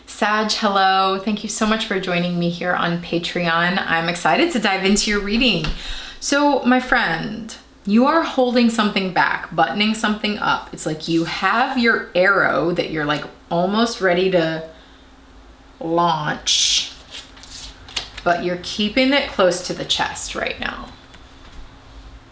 Sag, hello. Thank you so much for joining me here on Patreon. I'm excited to dive into your reading. So, my friend, you are holding something back, buttoning something up. It's like you have your arrow that you're like almost ready to launch, but you're keeping it close to the chest right now.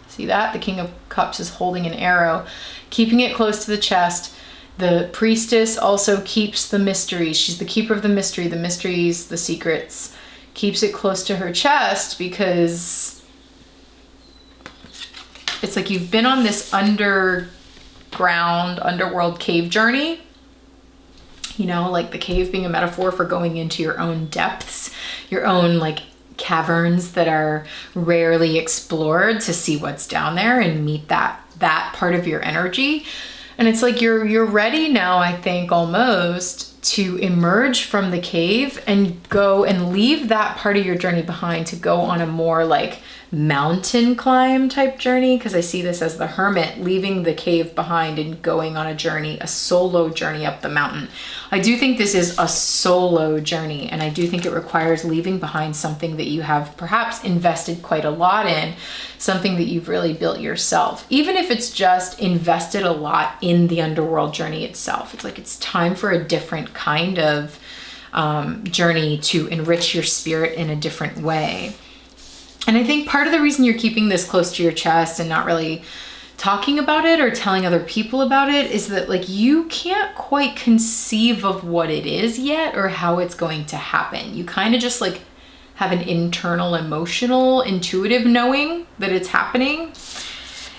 See that? The King of Cups is holding an arrow, keeping it close to the chest. The Priestess also keeps the mysteries. She's the keeper of the mystery, the mysteries, the secrets. Keeps it close to her chest because it's like you've been on this underworld cave journey. You know, like the cave being a metaphor for going into your own depths, your own like caverns that are rarely explored, to see what's down there and meet that part of your energy. And it's like you're ready now, I think, almost to emerge from the cave and go and leave that part of your journey behind to go on a more like mountain climb type journey, because I see this as the hermit leaving the cave behind and going on a journey, a solo journey up the mountain. I do think this is a solo journey, and I do think it requires leaving behind something that you have perhaps invested quite a lot in, something that you've really built yourself, even if it's just invested a lot in the underworld journey itself. It's like it's time for a different kind of journey to enrich your spirit in a different way. And I think part of the reason you're keeping this close to your chest and not really talking about it or telling other people about it is that like you can't quite conceive of what it is yet or how it's going to happen. You kind of just like have an internal, emotional, intuitive knowing that it's happening.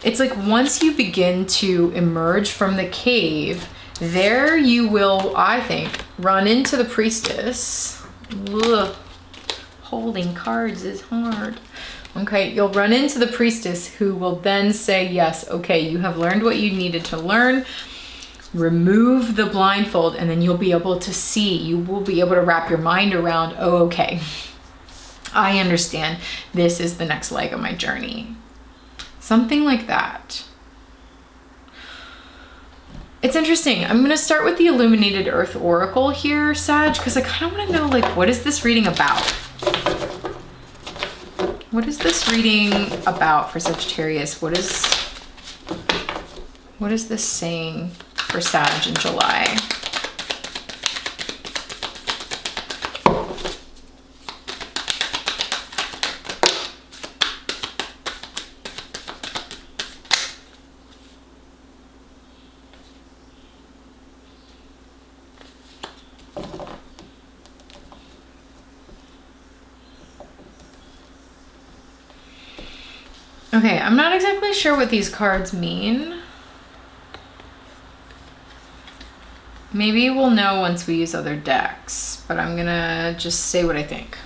It's like once you begin to emerge from the cave, there you will, I think, run into the Priestess. Ugh. Holding cards is hard. Okay, you'll run into the Priestess, who will then say, yes, okay, you have learned what you needed to learn. Remove the blindfold, and then you'll be able to see. You will be able to wrap your mind around, oh, okay, I understand. This is the next leg of my journey. Something like that. It's interesting. I'm going to start with the Illuminated Earth Oracle here, Sag, because I kind of want to know, like, what is this reading about? What is this reading about for Sagittarius? What is this saying for Sag in July? Okay, I'm not exactly sure what these cards mean. Maybe we'll know once we use other decks, but I'm gonna just say what I think.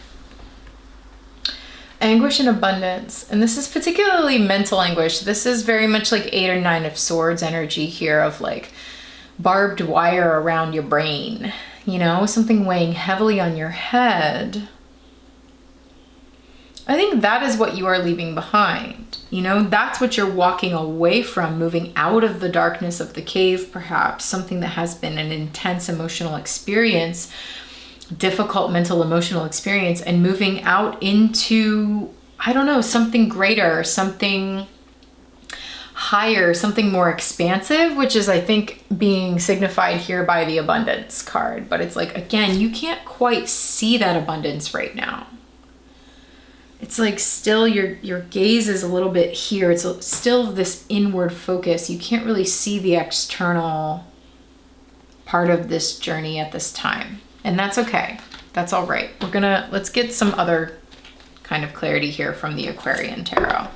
Anguish and abundance, and this is particularly mental anguish. This is very much like 8 or 9 of Swords energy here, of like barbed wire around your brain, you know, something weighing heavily on your head. I think that is what you are leaving behind. You know, that's what you're walking away from, moving out of the darkness of the cave, perhaps, something that has been an intense emotional experience, difficult mental emotional experience, and moving out into, I don't know, something greater, something higher, something more expansive, which is, I think, being signified here by the abundance card. But it's like, again, you can't quite see that abundance right now. It's like still your gaze is a little bit here. It's still this inward focus. You can't really see the external part of this journey at this time. And that's okay. That's all right. Let's get some other kind of clarity here from the Aquarian Tarot.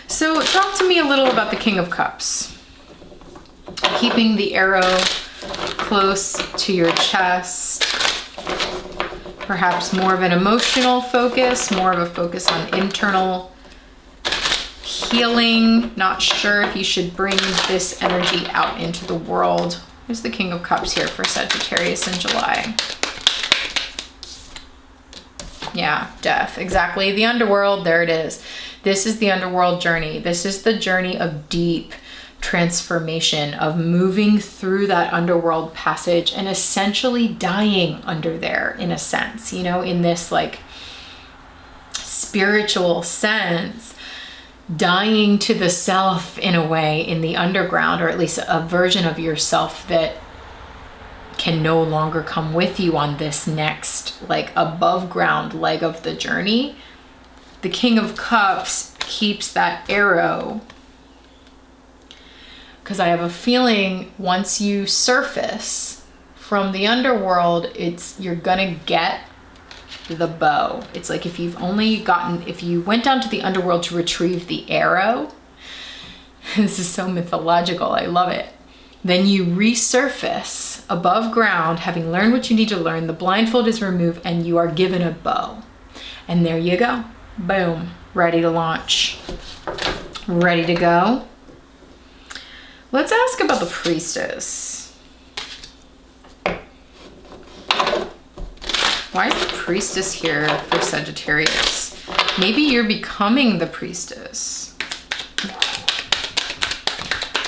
So talk to me a little about the King of Cups. Keeping the arrow close to your chest. Perhaps more of an emotional focus, more of a focus on internal healing. Not sure if you should bring this energy out into the world. There's the King of Cups here for Sagittarius in July. Yeah, death, exactly. The underworld, there it is. This is the underworld journey. This is the journey of deep transformation of moving through that underworld passage and essentially dying under there, in a sense, you know, in this like spiritual sense, dying to the self in a way in the underground, or at least a version of yourself that can no longer come with you on this next like above ground leg of the journey. The King of Cups keeps that arrow, because I have a feeling once you surface from the underworld, you're gonna get the bow. It's like if you went down to the underworld to retrieve the arrow, this is so mythological, I love it. Then you resurface above ground, having learned what you need to learn, the blindfold is removed, and you are given a bow. And there you go. Boom. Ready to launch. Ready to go. Let's ask about the Priestess. Why is the Priestess here for Sagittarius? Maybe you're becoming the Priestess.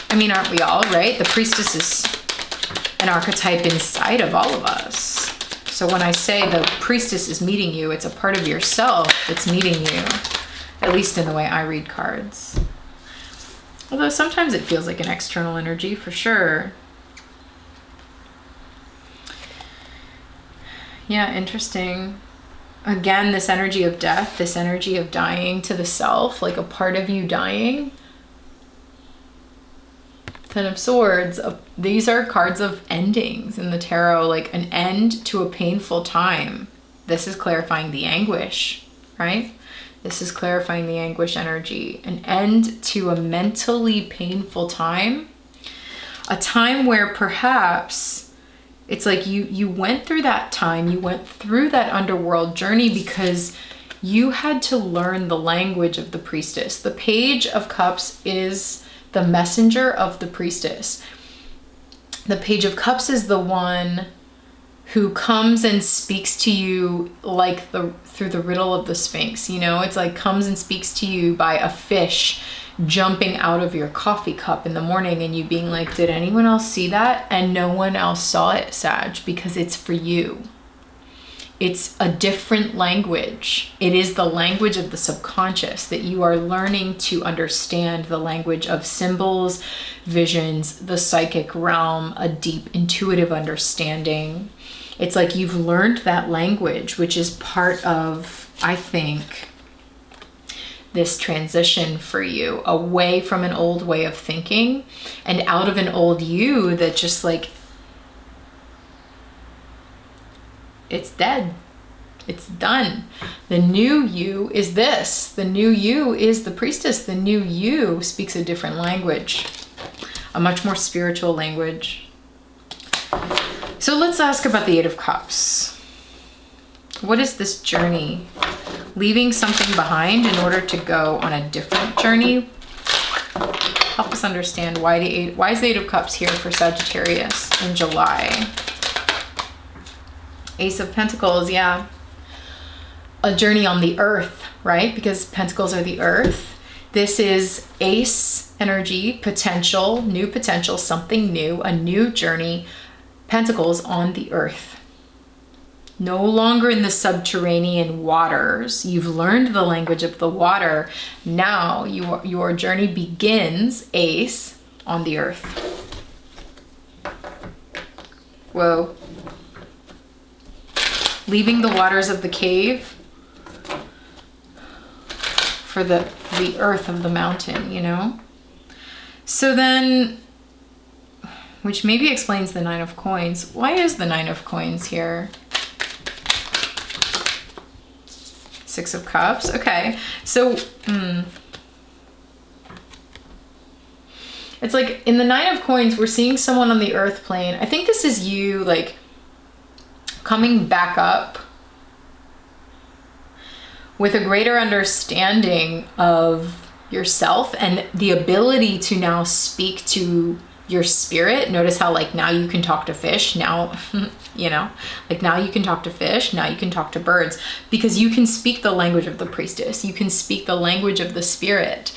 I mean, aren't we all, right? The Priestess is an archetype inside of all of us. So when I say the Priestess is meeting you, it's a part of yourself that's meeting you, at least in the way I read cards. Although sometimes it feels like an external energy, for sure. Yeah, interesting. Again, this energy of death, this energy of dying to the self, like a part of you dying. Ten of Swords. These are cards of endings in the tarot, like an end to a painful time. This is clarifying the anguish, right? This is clarifying the anguish energy. An end to a mentally painful time. A time where perhaps it's like you went through that time, you went through that underworld journey because you had to learn the language of the Priestess. The Page of Cups is the messenger of the Priestess. The Page of Cups is the one who comes and speaks to you like through the riddle of the Sphinx, you know? It's like comes and speaks to you by a fish jumping out of your coffee cup in the morning and you being like, did anyone else see that? And no one else saw it, Sag, because it's for you. It's a different language. It is the language of the subconscious that you are learning to understand, the language of symbols, visions, the psychic realm, a deep intuitive understanding. It's like you've learned that language, which is part of, I think, this transition for you away from an old way of thinking and out of an old you that just like, it's dead. It's done. The new you is this. The new you is the Priestess. The new you speaks a different language, a much more spiritual language. So let's ask about the Eight of Cups. What is this journey? Leaving something behind in order to go on a different journey? Help us understand why is the Eight of Cups here for Sagittarius in July? Ace of Pentacles, yeah. A journey on the earth, right? Because Pentacles are the earth. This is Ace energy, potential, new potential, something new, a new journey. Pentacles on the earth. No longer in the subterranean waters. You've learned the language of the water. Now your journey begins, Ace, on the earth. Whoa. Leaving the waters of the cave for the earth of the mountain, you know? So then, which maybe explains the Nine of Coins. Why is the Nine of Coins here? Six of Cups, okay. So, it's like in the Nine of Coins, we're seeing someone on the earth plane. I think this is you, like, coming back up with a greater understanding of yourself and the ability to now speak to your spirit. Notice how like now you can talk to fish now, you know, like now you can talk to fish, now you can talk to birds because you can speak the language of the Priestess. You can speak the language of the spirit.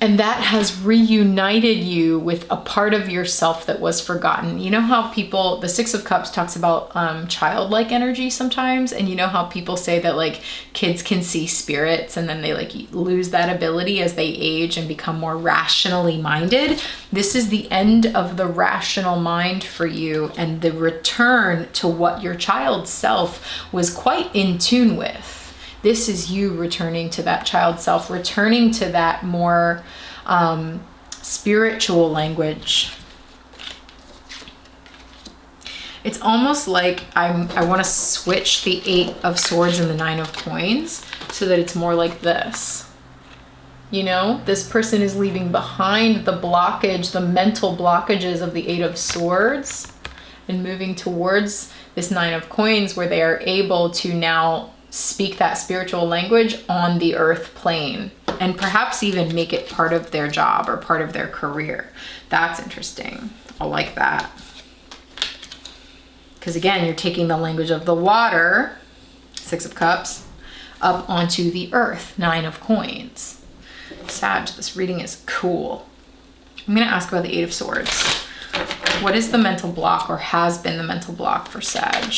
And that has reunited you with a part of yourself that was forgotten. You know how people, the Six of Cups talks about childlike energy sometimes. And you know how people say that like kids can see spirits and then they like lose that ability as they age and become more rationally minded. This is the end of the rational mind for you and the return to what your child self was quite in tune with. This is you returning to that child self, returning to that more spiritual language. It's almost like I want to switch the 8 of Swords and the 9 of Coins so that it's more like this. You know, this person is leaving behind the blockage, the mental blockages of the 8 of Swords and moving towards this 9 of Coins where they are able to now speak that spiritual language on the earth plane and perhaps even make it part of their job or part of their career. That's interesting. I like that. Because again, you're taking the language of the water, 6 of Cups, up onto the earth, 9 of Coins. Sag, this reading is cool. I'm going to ask about the 8 of Swords. What is the mental block or has been the mental block for Sag?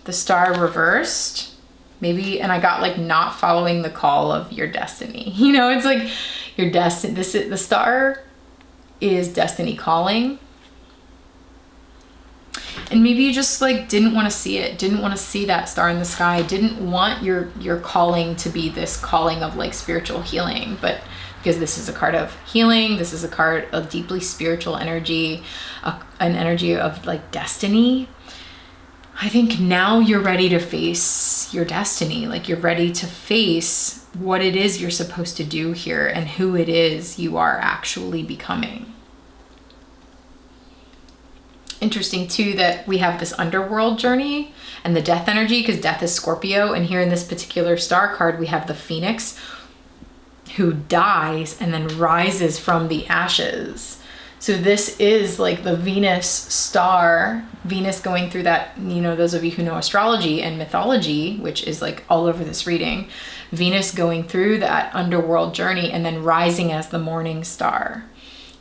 The Star reversed, maybe, and I got like not following the call of your destiny. You know, it's like your destiny. The Star is destiny calling, and maybe you just like didn't want to see it, didn't want to see that star in the sky, didn't want your calling to be this calling of like spiritual healing, but because this is a card of healing, this is a card of deeply spiritual energy, an energy of like destiny. I think now you're ready to face your destiny. Like you're ready to face what it is you're supposed to do here and who it is you are actually becoming. Interesting too that we have this underworld journey and the death energy because death is Scorpio. And here in this particular star card, we have the Phoenix who dies and then rises from the ashes. So this is like the Venus star, Venus going through that, you know, those of you who know astrology and mythology, which is like all over this reading, Venus going through that underworld journey and then rising as the morning star.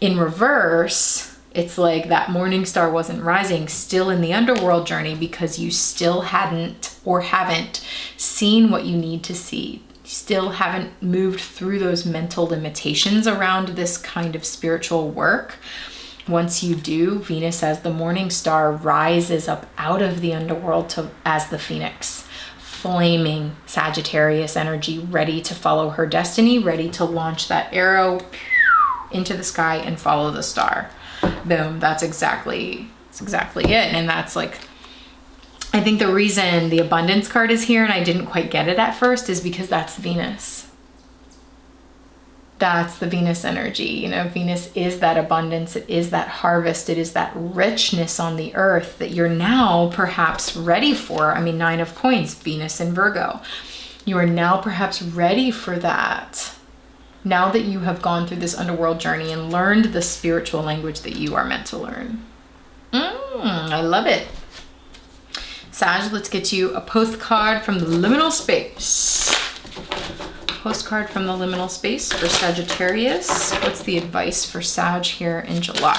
In reverse, it's like that morning star wasn't rising, still in the underworld journey because you still hadn't or haven't seen what you need to see. Still haven't moved through those mental limitations around this kind of spiritual work. Once you do, Venus as the morning star rises up out of the underworld as the Phoenix, flaming Sagittarius energy, ready to follow her destiny, ready to launch that arrow into the sky and follow the star. Boom, that's exactly it. And that's like, I think the reason the abundance card is here and I didn't quite get it at first is because that's Venus. That's the Venus energy. You know, Venus is that abundance. It is that harvest. It is that richness on the earth that you're now perhaps ready for. I mean, 9 of Coins, Venus in Virgo. You are now perhaps ready for that. Now that you have gone through this underworld journey and learned the spiritual language that you are meant to learn. I love it. Sag, let's get you a postcard from the liminal space. Postcard from the liminal space for Sagittarius. What's the advice for Sag here in July?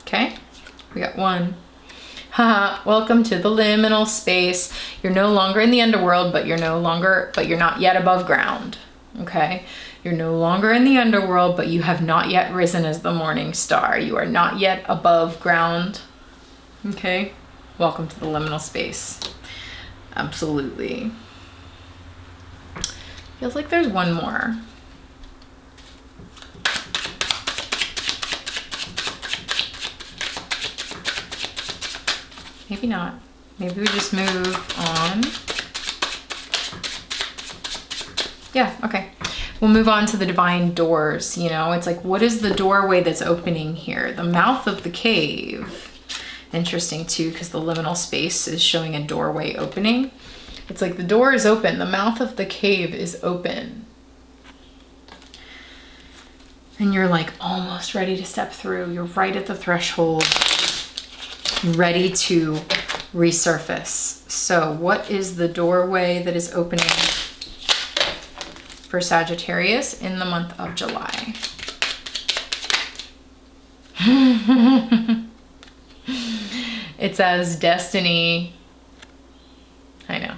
Okay, we got one. Haha, welcome to the liminal space. You're no longer in the underworld, but you're not yet above ground. Okay? You're no longer in the underworld, but you have not yet risen as the morning star. You are not yet above ground. Okay? Welcome to the liminal space. Absolutely. Feels like there's one more. Maybe not. Maybe we just move on. Yeah, okay. We'll move on to the divine doors. You know, it's like, what is the doorway that's opening here? The mouth of the cave. Interesting too, because the liminal space is showing a doorway opening. It's like the door is open. The mouth of the cave is open. And you're like almost ready to step through. You're right at the threshold, ready to resurface. So what is the doorway that is opening for Sagittarius in the month of July? It says destiny. I know.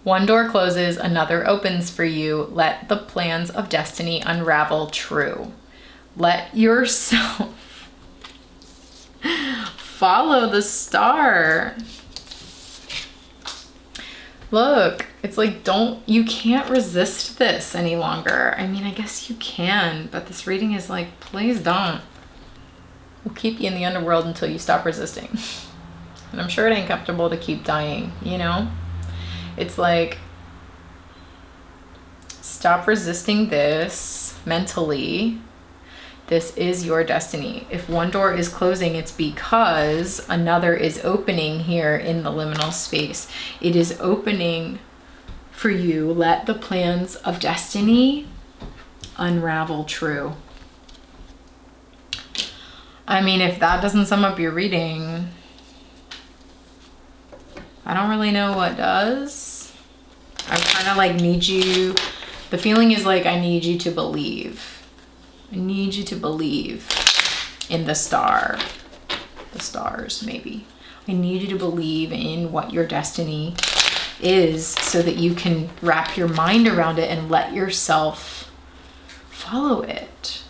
One door closes, another opens for you. Let the plans of destiny unravel true. Let yourself follow the star. Look, it's like, you can't resist this any longer. I mean, I guess you can, but this reading is like, please don't. We'll keep you in the underworld until you stop resisting. And I'm sure it ain't comfortable to keep dying, you know? It's like, stop resisting this mentally. This is your destiny. If one door is closing, it's because another is opening here in the liminal space. It is opening for you. Let the plans of destiny unravel true. I mean, if that doesn't sum up your reading, I don't really know what does. I kind of like need you, the feeling is like I need you to believe. I need you to believe in the star, the stars maybe. I need you to believe in what your destiny is so that you can wrap your mind around it and let yourself follow it.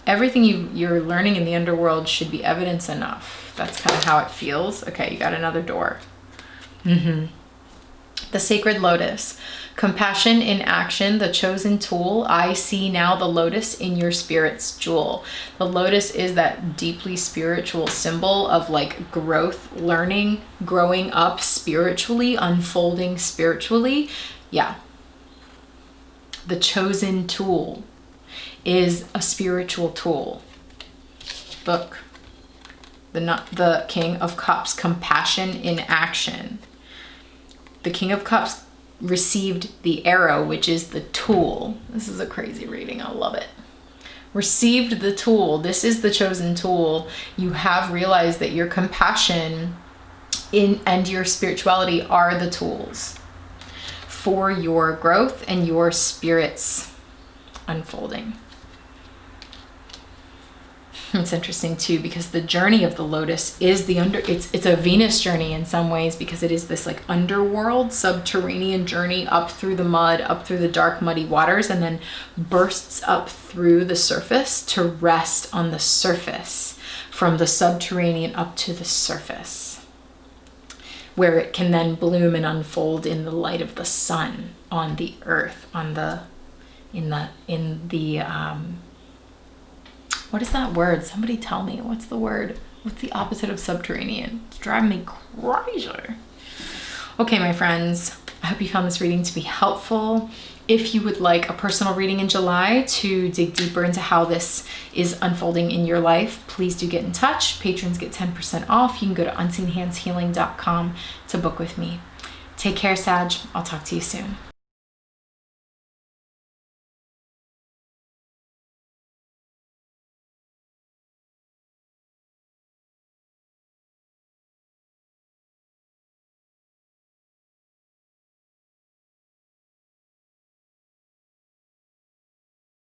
Everything you're learning in the underworld should be evidence enough. That's kind of how it feels. Okay, you got another door. The Sacred Lotus. Compassion in action, the chosen tool. I see now the lotus in your spirit's jewel. The lotus is that deeply spiritual symbol of like growth, learning, growing up spiritually, unfolding spiritually. Yeah. The chosen tool is a spiritual tool. Look, the King of Cups, compassion in action. The King of Cups received the arrow, which is the tool. This is a crazy reading. I love it. Received the tool. This is the chosen tool. You have realized that your compassion and your spirituality are the tools for your growth and your spirit's unfolding. It's interesting too, because the journey of the lotus is it's a Venus journey in some ways, because it is this like underworld, subterranean journey up through the mud, up through the dark, muddy waters, and then bursts up through the surface to rest on the surface, from the subterranean up to the surface, where it can then bloom and unfold in the light of the sun on the earth, in the what is that word? Somebody tell me. What's the word? What's the opposite of subterranean? It's driving me crazy. Okay, my friends, I hope you found this reading to be helpful. If you would like a personal reading in July to dig deeper into how this is unfolding in your life, please do get in touch. Patrons get 10% off. You can go to unseenhandshealing.com to book with me. Take care, Sag. I'll talk to you soon.